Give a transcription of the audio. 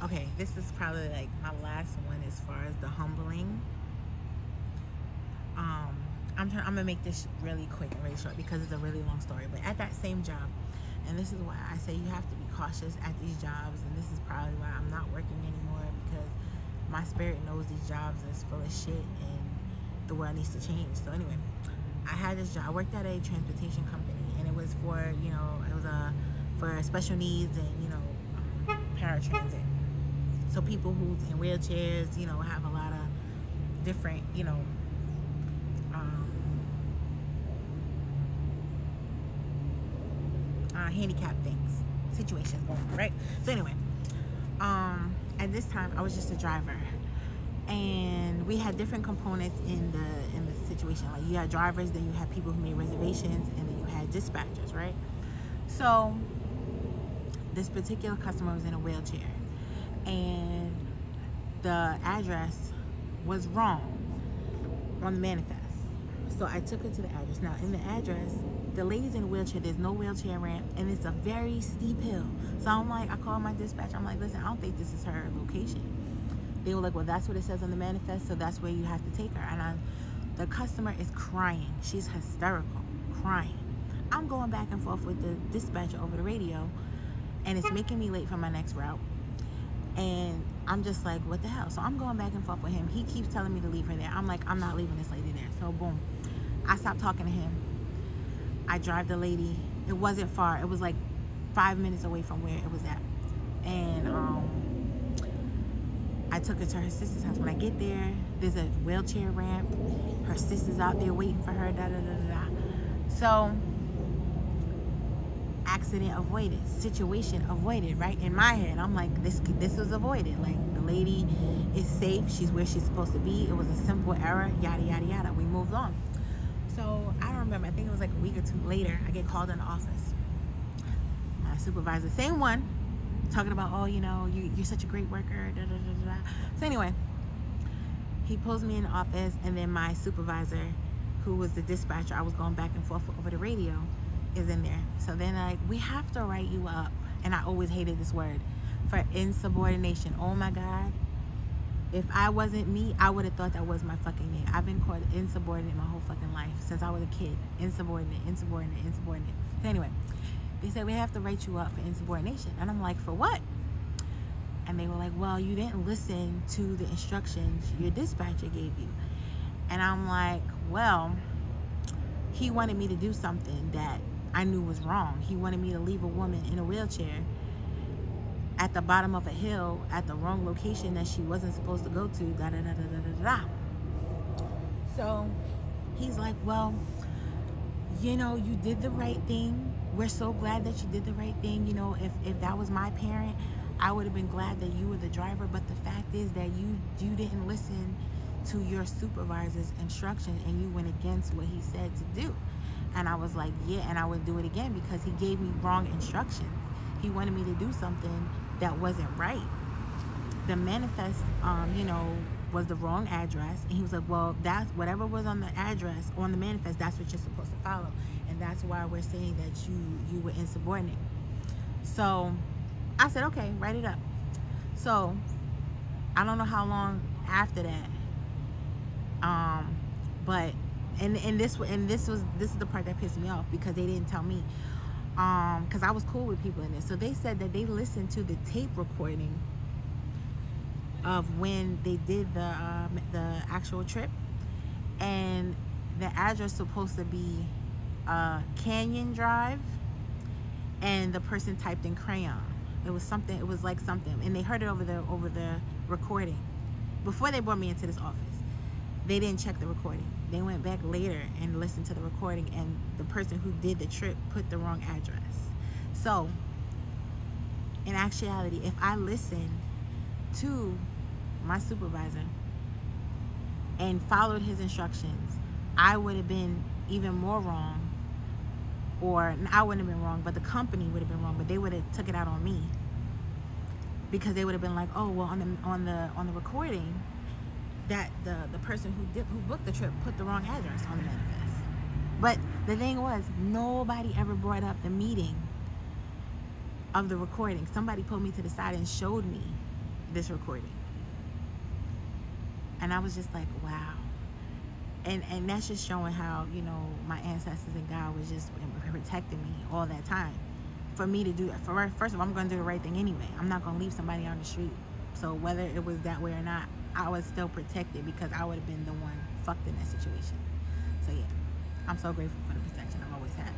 Okay, this is probably like my last one as far as the humbling. Um, I'm gonna make this really quick and really short because it's a really long story. But at that same job, and this is why I say you have to be cautious at these jobs, and this is probably why I'm not working anymore, because my spirit knows these jobs is full of shit and the world needs to change. So anyway, I had this job. I worked at a transportation company, and it was for it was for special needs and paratransit. So people who's in wheelchairs, have a lot of different um, handicap things, situations, right? So anyway, at this time I was just a driver, and we had different components in the situation. Like, you had drivers, then you had people who made reservations, and then you had dispatchers, right? So this particular customer was in a wheelchair, and the address was wrong on the manifest. So I took her to the address. Now, in the address, the lady's in a wheelchair. There's no wheelchair ramp, and it's a very steep hill. So I'm like, I called my dispatcher. I'm like, listen, I don't think this is her location. They were like, well, that's what it says on the manifest, so that's where you have to take her. And the customer is crying. She's hysterical, crying. I'm going back and forth with the dispatcher over the radio, and it's making me late for my next route. And I'm just like, what the hell? So I'm going back and forth with him. He keeps telling me to leave her there. I'm like, I'm not leaving this lady there. So boom, I stopped talking to him. I drive the lady. It wasn't far. It was like 5 minutes away from where it was at. And I took her to her sister's house. When I get there, there's a wheelchair ramp. Her sister's out there waiting for her. Da da da da da. So accident avoided, situation avoided, right? In my head, I'm like, this was avoided. Like, the lady is safe. She's where she's supposed to be. It was a simple error. Yada yada yada. We moved on. So I don't remember. I think it was like a week or two later. I get called in the office. My supervisor, same one, talking about, oh, you're such a great worker. Da, da, da, da. So anyway, he pulls me in the office, and then my supervisor, who was the dispatcher, I was going back and forth over the radio, is in there. So then we have to write you up, and I always hated this word, for insubordination. Oh my God. If I wasn't me, I would have thought that was my fucking name. I've been called insubordinate my whole fucking life since I was a kid. Insubordinate, insubordinate, insubordinate. So anyway, they said we have to write you up for insubordination. And I'm like, for what? And they were like, well, you didn't listen to the instructions your dispatcher gave you. And I'm like, well, he wanted me to do something that I knew was wrong. He wanted me to leave a woman in a wheelchair at the bottom of a hill at the wrong location that she wasn't supposed to go to, da da da da da da da. So he's like, well, you did the right thing. We're so glad that you did the right thing. If that was my parent, I would have been glad that you were the driver. But the fact is that you didn't listen to your supervisor's instruction, and you went against what he said to do. And I was like, yeah, and I would do it again because he gave me wrong instructions. He wanted me to do something that wasn't right. The manifest, was the wrong address. And he was like, well, that's whatever was on the address, on the manifest, that's what you're supposed to follow. And that's why we're saying that you were insubordinate. So I said, okay, write it up. So I don't know how long after that, but this is the part that pissed me off, because they didn't tell me, because I was cool with people in this. So they said that they listened to the tape recording of when they did the actual trip, and the address supposed to be Canyon Drive, and the person typed in crayon. It was something. It was like something, and they heard it over the recording before they brought me into this office. They didn't check the recording. They went back later and listened to the recording, and the person who did the trip put the wrong address. So, in actuality, if I listened to my supervisor and followed his instructions, I would have been even more wrong. Or I wouldn't have been wrong, but the company would have been wrong. But they would have took it out on me, because they would have been like, oh, well, on the recording, that the person who booked the trip put the wrong address on the manifest. But the thing was, nobody ever brought up the meeting of the recording. Somebody pulled me to the side and showed me this recording. And I was just like, wow. And that's just showing how, you know, my ancestors and God was just protecting me all that time. For me to do it, first of all, I'm going to do the right thing anyway. I'm not going to leave somebody on the street. So whether it was that way or not, I was still protected because I would have been the one fucked in that situation. So yeah, I'm so grateful for the protection I've always had.